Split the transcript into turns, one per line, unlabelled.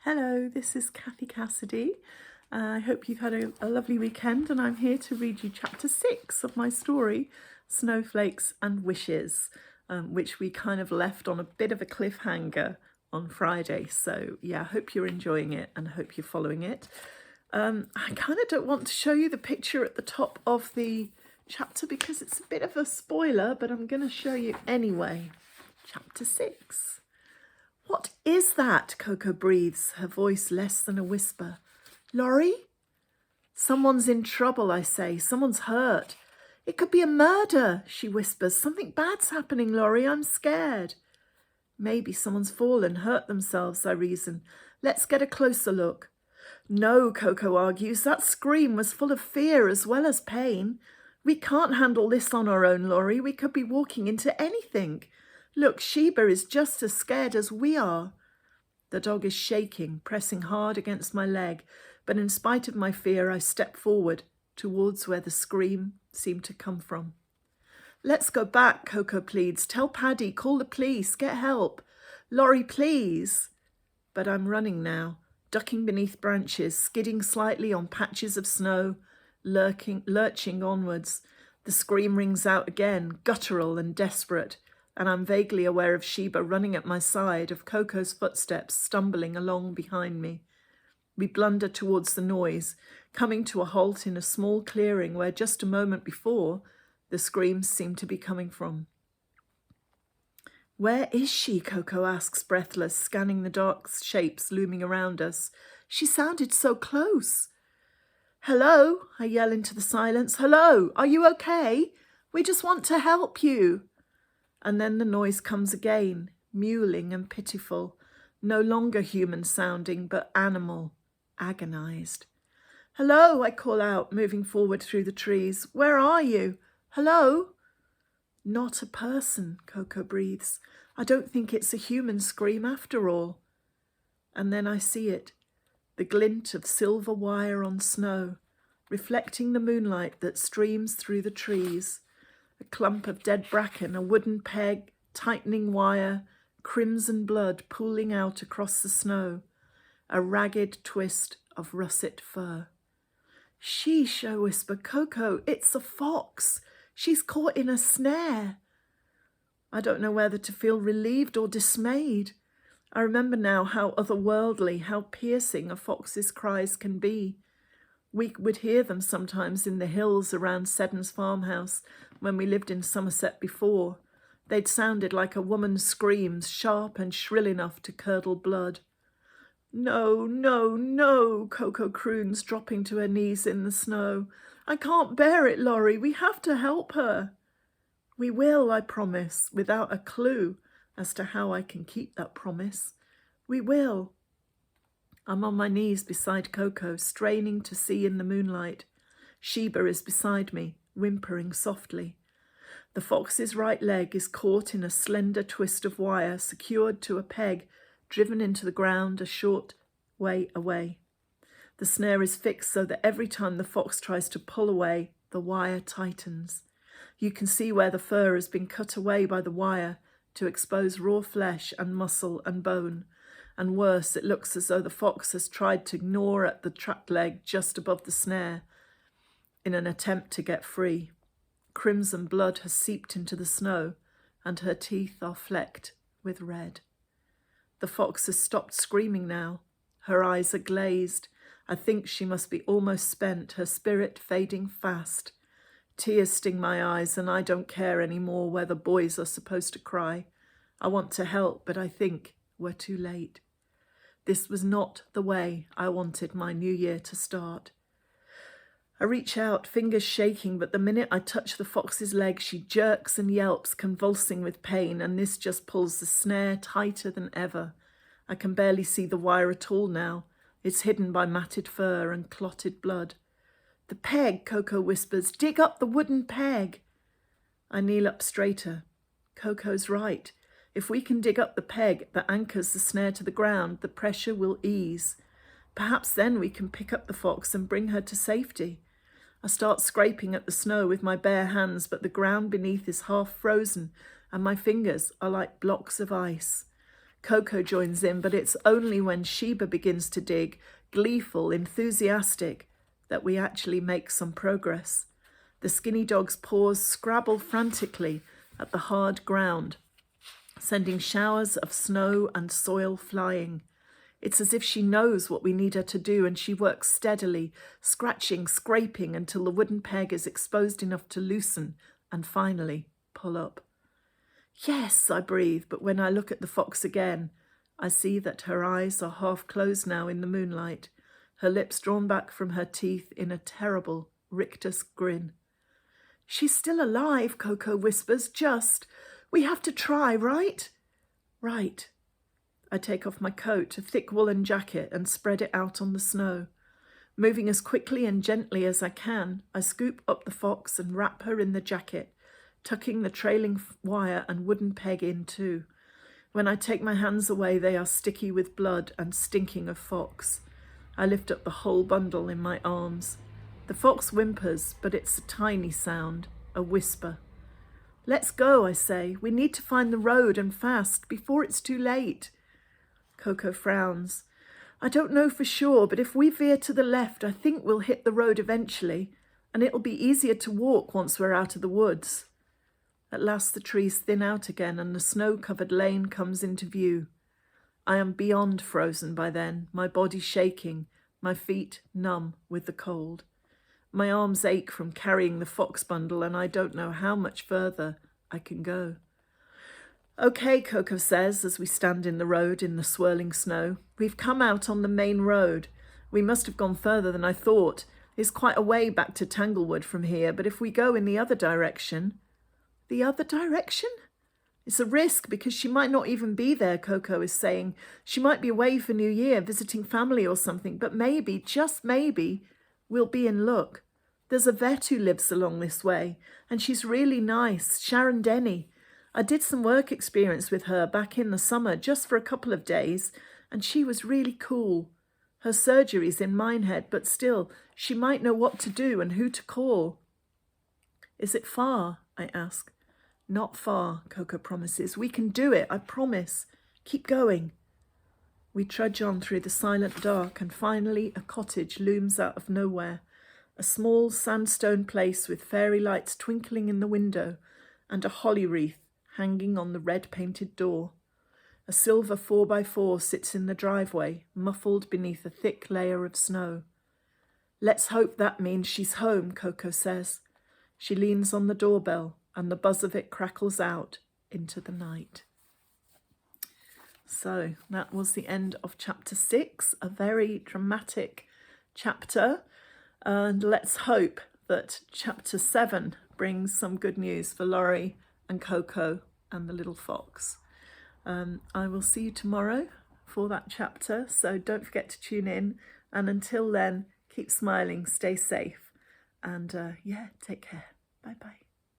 Hello, this is Cathy Cassidy. I hope you've had a lovely weekend, and I'm here to read you chapter 6 of my story, Snowflakes and Wishes, which we kind of left on a bit of a cliffhanger on Friday. So yeah, I hope you're enjoying it and I hope you're following it. I kind of don't want to show you the picture at the top of the chapter because it's a bit of a spoiler, but I'm going to show you anyway. Chapter 6. What is that? Coco breathes, her voice less than a whisper. Lawrie? Someone's in trouble, I say. Someone's hurt. It could be a murder, she whispers. Something bad's happening, Lawrie. I'm scared. Maybe someone's fallen, hurt themselves, I reason. Let's get a closer look. No, Coco argues. That scream was full of fear as well as pain. We can't handle this on our own, Lawrie. We could be walking into anything. Look, Sheba is just as scared as we are. The dog is shaking, pressing hard against my leg, but in spite of my fear, I step forward towards where the scream seemed to come from. Let's go back, Coco pleads. Tell Paddy, call the police, get help. Lawrie, please. But I'm running now, ducking beneath branches, skidding slightly on patches of snow, lurching onwards. The scream rings out again, guttural and desperate, and I'm vaguely aware of Sheba running at my side, of Coco's footsteps stumbling along behind me. We blunder towards the noise, coming to a halt in a small clearing where just a moment before the screams seemed to be coming from. Where is she? Coco asks, breathless, scanning the dark shapes looming around us. She sounded so close. Hello, I yell into the silence. Hello, are you okay? We just want to help you. And then the noise comes again, mewling and pitiful, no longer human sounding, but animal, agonized. Hello, I call out, moving forward through the trees. Where are you? Hello? Not a person, Coco breathes. I don't think it's a human scream after all. And then I see it, the glint of silver wire on snow, reflecting the moonlight that streams through the trees. A clump of dead bracken, a wooden peg, tightening wire, crimson blood pooling out across the snow, a ragged twist of russet fur. Sheesh, I whisper. Coco, it's a fox. She's caught in a snare. I don't know whether to feel relieved or dismayed. I remember now how otherworldly, how piercing a fox's cries can be. We would hear them sometimes in the hills around Seddon's farmhouse when we lived in Somerset before. They'd sounded like a woman's screams, sharp and shrill enough to curdle blood. No, no, no, Coco croons, dropping to her knees in the snow. I can't bear it, Lawrie. We have to help her. We will, I promise, without a clue as to how I can keep that promise. We will. I'm on my knees beside Coco, straining to see in the moonlight. Sheba is beside me, whimpering softly. The fox's right leg is caught in a slender twist of wire, secured to a peg, driven into the ground a short way away. The snare is fixed so that every time the fox tries to pull away, the wire tightens. You can see where the fur has been cut away by the wire to expose raw flesh and muscle and bone. And worse, it looks as though the fox has tried to gnaw at the trapped leg just above the snare in an attempt to get free. Crimson blood has seeped into the snow, and her teeth are flecked with red. The fox has stopped screaming now. Her eyes are glazed. I think she must be almost spent, her spirit fading fast. Tears sting my eyes, and I don't care anymore whether boys are supposed to cry. I want to help, but I think we're too late. This was not the way I wanted my new year to start. I reach out, fingers shaking, but the minute I touch the fox's leg, she jerks and yelps, convulsing with pain, and this just pulls the snare tighter than ever. I can barely see the wire at all now. It's hidden by matted fur and clotted blood. The peg, Coco whispers. Dig up the wooden peg. I kneel up straighter. Coco's right. If we can dig up the peg that anchors the snare to the ground, the pressure will ease. Perhaps then we can pick up the fox and bring her to safety. I start scraping at the snow with my bare hands, but the ground beneath is half frozen and my fingers are like blocks of ice. Coco joins in, but it's only when Sheba begins to dig, gleeful, enthusiastic, that we actually make some progress. The skinny dog's paws scrabble frantically at the hard ground, sending showers of snow and soil flying. It's as if she knows what we need her to do, and she works steadily, scratching, scraping until the wooden peg is exposed enough to loosen and finally pull up. Yes, I breathe, but when I look at the fox again, I see that her eyes are half closed now in the moonlight, her lips drawn back from her teeth in a terrible rictus grin. She's still alive, Coco whispers, just. We have to try, right? Right. I take off my coat, a thick woolen jacket, and spread it out on the snow. Moving as quickly and gently as I can, I scoop up the fox and wrap her in the jacket, tucking the trailing wire and wooden peg in too. When I take my hands away, they are sticky with blood and stinking of fox. I lift up the whole bundle in my arms. The fox whimpers, but it's a tiny sound, a whisper. Let's go, I say. We need to find the road and fast, before it's too late. Coco frowns. I don't know for sure, but if we veer to the left, I think we'll hit the road eventually, and it'll be easier to walk once we're out of the woods. At last the trees thin out again and the snow-covered lane comes into view. I am beyond frozen by then, my body shaking, my feet numb with the cold. My arms ache from carrying the fox bundle, and I don't know how much further I can go. Okay, Coco says as we stand in the road in the swirling snow. We've come out on the main road. We must have gone further than I thought. It's quite a way back to Tanglewood from here, but if we go in the other direction... The other direction? It's a risk because she might not even be there, Coco is saying. She might be away for New Year, visiting family or something, but maybe, just maybe, we'll be in luck. There's a vet who lives along this way, and she's really nice, Sharon Denny. I did some work experience with her back in the summer, just for a couple of days, and she was really cool. Her surgery's in Minehead, but still, she might know what to do and who to call. Is it far? I ask. Not far, Coco promises. We can do it, I promise. Keep going. We trudge on through the silent dark, and finally a cottage looms out of nowhere. A small sandstone place with fairy lights twinkling in the window and a holly wreath hanging on the red-painted door. A silver 4x4 sits in the driveway, muffled beneath a thick layer of snow. Let's hope that means she's home, Coco says. She leans on the doorbell, and the buzz of it crackles out into the night. So that was the end of chapter 6, a very dramatic chapter. And let's hope that chapter 7 brings some good news for Lawrie and Coco and the little fox. I will see you tomorrow for that chapter, so don't forget to tune in. And until then, keep smiling, stay safe, and take care. Bye-bye.